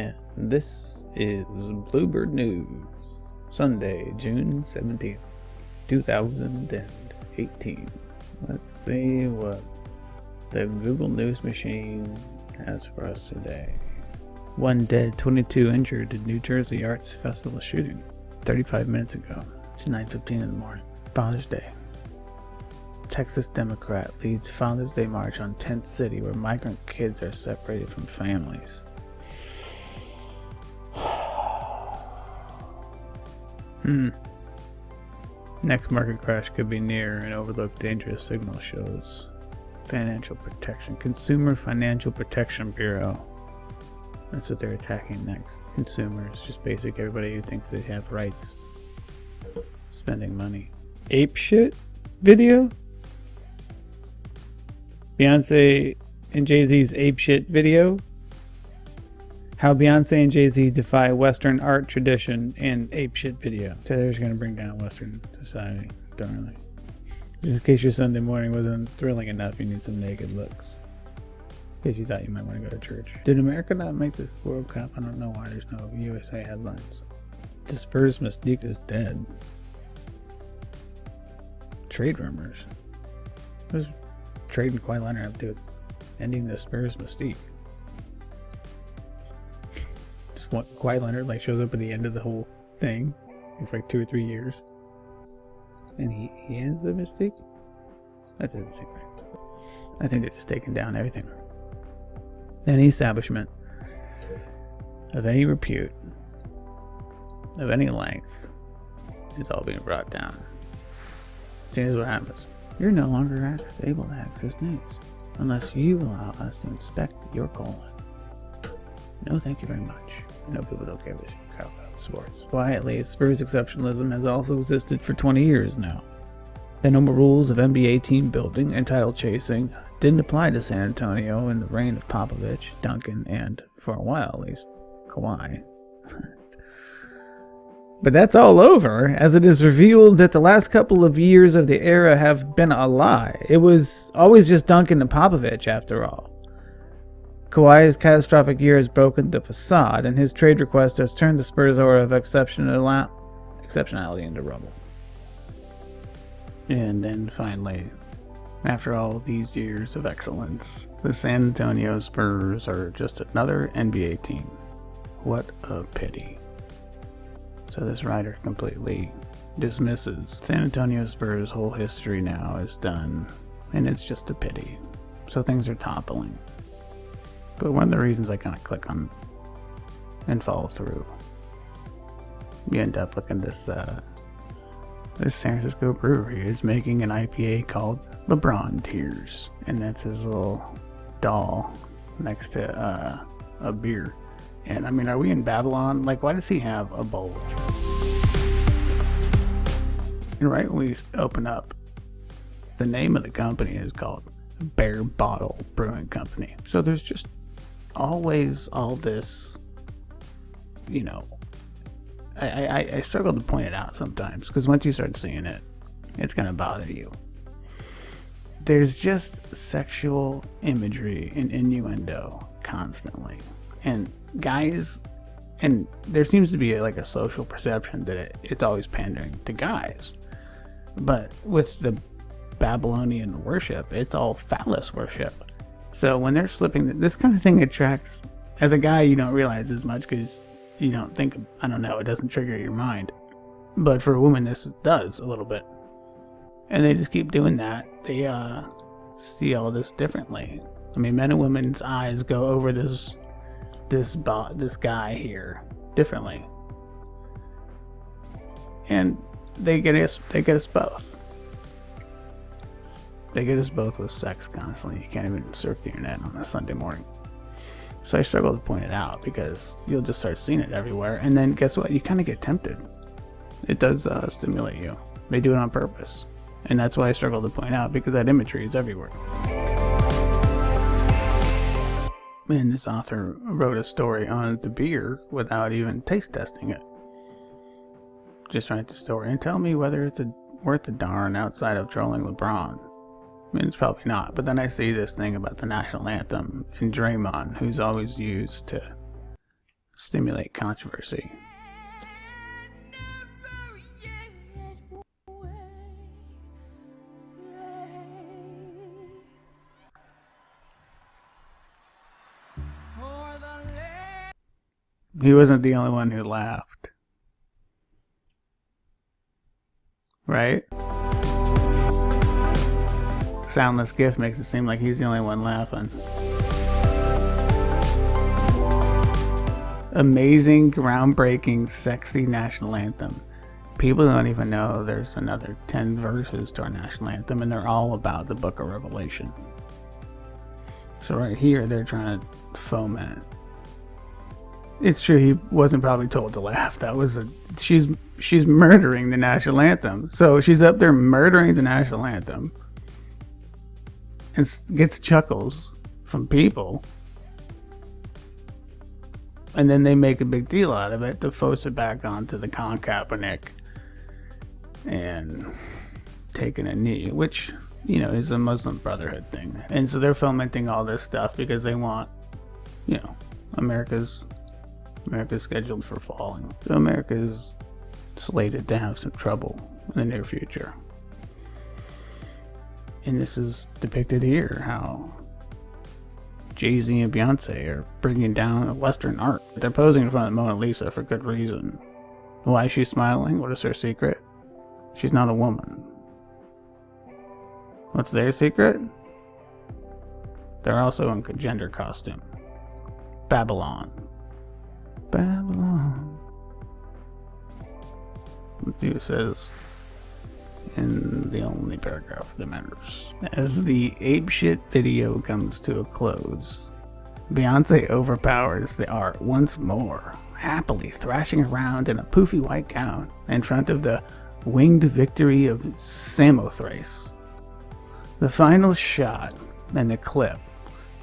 And this is Bluebird News, Sunday, June 17th, 2018. Let's see what the Google News machine has for us today. 1 dead, 22 injured in New Jersey Arts Festival shooting 35 minutes ago. It's 9:15 in the morning. Father's Day. Texas Democrat leads Father's Day march on 10th city where migrant kids are separated from families. Next market crash could be near. An overlooked dangerous signal shows. Financial Protection. Consumer Financial Protection Bureau. That's what they're attacking next. Consumers. Just basic everybody who thinks they have rights. Spending money. Ape shit video? Beyonce and Jay-Z's ape shit video? How Beyonce and Jay-Z defy Western art tradition and ape shit video. So they're just going to bring down Western society, darnly. Just in case your Sunday morning wasn't thrilling enough, you need some naked looks. In case you thought you might want to go to church. Did America not make the World Cup? I don't know why there's no USA headlines. The Spurs mystique is dead. Trade rumors. What does trading Kawhi Leonard have to do with ending the Spurs mystique? Just what, Kawhi Leonard shows up at the end of the whole thing for 2 or 3 years, and he ends the mystique. That doesn't seem right. I think they're just taking down everything. Any establishment of any repute, of any length, is all being brought down. So here's what happens. You're no longer able to access news unless you allow us to inspect your colon. No, thank you very much. I know people don't care about sports. Quietly, Spurs exceptionalism has also existed for 20 years now. The normal rules of NBA team building and title chasing didn't apply to San Antonio in the reign of Popovich, Duncan, and, for a while at least, Kawhi. But that's all over, as it is revealed that the last couple of years of the era have been a lie. It was always just Duncan and Popovich, after all. Kawhi's catastrophic year has broken the facade, and his trade request has turned the Spurs' aura of exceptionality into rubble. And then finally, after all these years of excellence, the San Antonio Spurs are just another NBA team. What a pity. So this writer completely dismisses San Antonio Spurs' whole history now is done, and it's just a pity. So things are toppling. But one of the reasons I kind of click on and follow through, you end up looking at this San Francisco brewery is making an IPA called LeBron Tears, and that's his little doll next to a beer. And I mean, are we in Babylon? Why does he have a bulge? And right when we open up, the name of the company is called Bare Bottle Brewing Company. So there's just always all this, I struggle to point it out sometimes, because once you start seeing it, it's going to bother you. There's just sexual imagery and innuendo constantly. And guys, and there seems to be a social perception that it's always pandering to guys. But with the Babylonian worship, it's all phallus worship. So when they're slipping, this kind of thing attracts, as a guy, you don't realize as much because you don't think, I don't know, it doesn't trigger your mind. But for a woman, this does a little bit. And they just keep doing that. They see all this differently. I mean, men and women's eyes go over this guy here differently. And they get us both. They get us both with sex constantly. You can't even surf the internet on a Sunday morning. So I struggle to point it out because you'll just start seeing it everywhere. And then guess what? You kind of get tempted. It does stimulate you. They do it on purpose. And that's why I struggle to point out, because that imagery is everywhere. And this author wrote a story on the beer without even taste testing it. Just write the story and tell me whether it's worth the darn outside of trolling LeBron. I mean, it's probably not. But then I see this thing about the national anthem and Draymond, who's always used to stimulate controversy. He wasn't the only one who laughed. Right? Soundless gift makes it seem like he's the only one laughing. Amazing, groundbreaking, sexy national anthem. People don't even know there's another 10 verses to our national anthem, and they're all about the book of Revelation. So right here, they're trying to foment. It's true, he wasn't probably told to laugh. That was she's murdering the national anthem. So she's up there murdering the national anthem and gets chuckles from people. And then they make a big deal out of it to force it back onto the Colin Kaepernick and taking a knee, which, you know, is a Muslim Brotherhood thing. And so they're fomenting all this stuff because they want, you know, America's scheduled for falling. So America is slated to have some trouble in the near future. And this is depicted here, how Jay-Z and Beyonce are bringing down Western art. They're posing in front of the Mona Lisa for good reason. Why is she smiling? What is her secret? She's not a woman. What's their secret? They're also in gender costume. Babylon. Babylon. Let's see what it says in the only paragraph that matters. As the apeshit video comes to a close, Beyonce overpowers the art once more, happily thrashing around in a poofy white gown in front of the winged victory of Samothrace. The final shot and the clip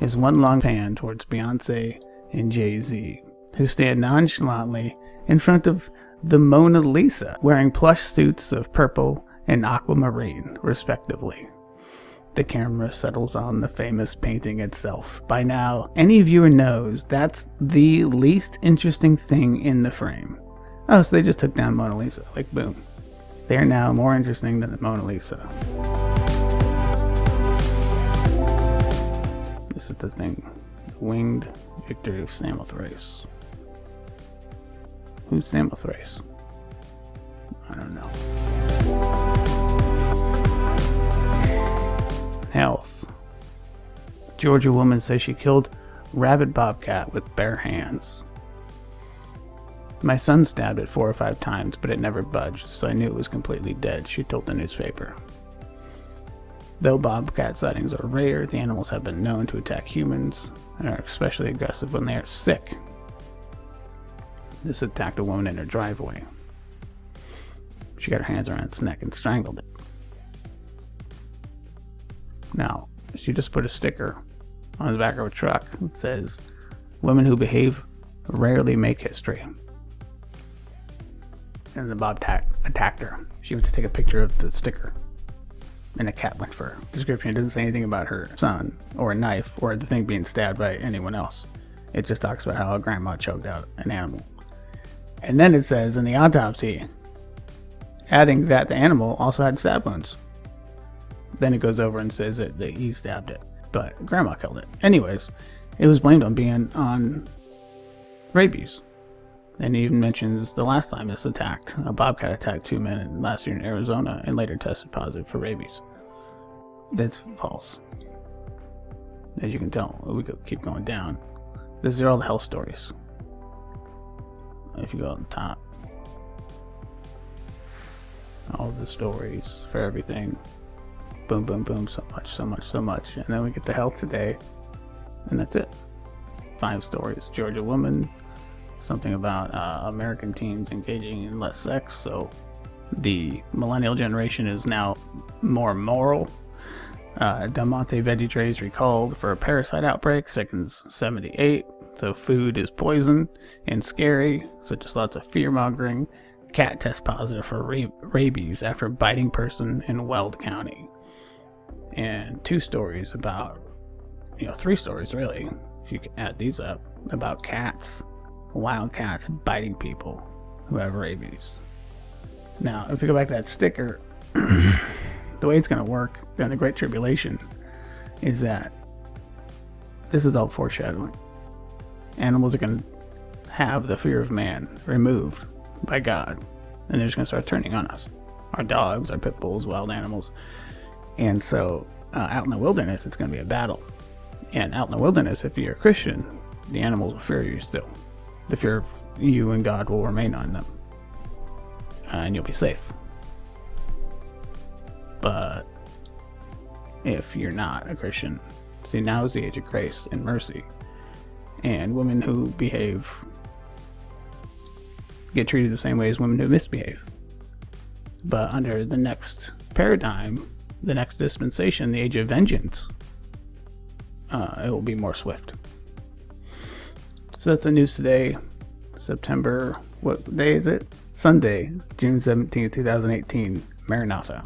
is one long pan towards Beyonce and Jay-Z, who stand nonchalantly in front of the Mona Lisa, wearing plush suits of purple and aquamarine, respectively. The camera settles on the famous painting itself. By now, any viewer knows that's the least interesting thing in the frame. Oh, so they just took down Mona Lisa, like boom. They're now more interesting than the Mona Lisa. This is the thing. Winged victory of Samothrace. Who's Samothrace? I don't know. Health. Georgia woman says she killed rabid bobcat with bare hands. My son stabbed it 4 or 5 times, but it never budged, so I knew it was completely dead, she told the newspaper. Though bobcat sightings are rare, the animals have been known to attack humans and are especially aggressive when they are sick. This attacked a woman in her driveway. She got her hands around its neck and strangled it. Now, she just put a sticker on the back of a truck that says, "Women who behave rarely make history." And the bobcat attacked her. She went to take a picture of the sticker, and the cat went for her. Description, it doesn't say anything about her son, or a knife, or the thing being stabbed by anyone else. It just talks about how a grandma choked out an animal. And then it says in the autopsy, adding that the animal also had stab wounds. Then it goes over and says that he stabbed it, but grandma killed it. Anyways, it was blamed on being on rabies. And he even mentions the last time this attacked, a bobcat attacked 2 men last year in Arizona and later tested positive for rabies. That's false. As you can tell, we could keep going down. These are all the health stories. If you go on the top, all the stories for everything. Boom, boom, boom, so much, so much, so much. And then we get the health today, and that's it. 5 stories. Georgia woman, something about American teens engaging in less sex, so the millennial generation is now more moral. Del Monte veggie trays recalled for a parasite outbreak, seconds 78. So food is poison and scary, so just lots of fear-mongering. Cat tests positive for rabies after biting person in Weld County. And 2 stories about, 3 stories really, if you can add these up, about cats wild cats biting people who have rabies. Now, if we go back to that sticker, the way it's going to work during the Great Tribulation is that this is all foreshadowing. Animals are going to have the fear of man removed by God, and they're just going to start turning on us. Our dogs, our pit bulls, wild animals. And so out in the wilderness, it's going to be a battle. And out in the wilderness, if you're a Christian, the animals will fear you still. The fear of you and God will remain on them. And you'll be safe. But if you're not a Christian, see, now is the age of grace and mercy. And women who behave get treated the same way as women who misbehave. But under the next paradigm, the next dispensation, the age of vengeance, it will be more swift. So that's the news today. September, what day is it? Sunday, June 17th, 2018. Maranatha.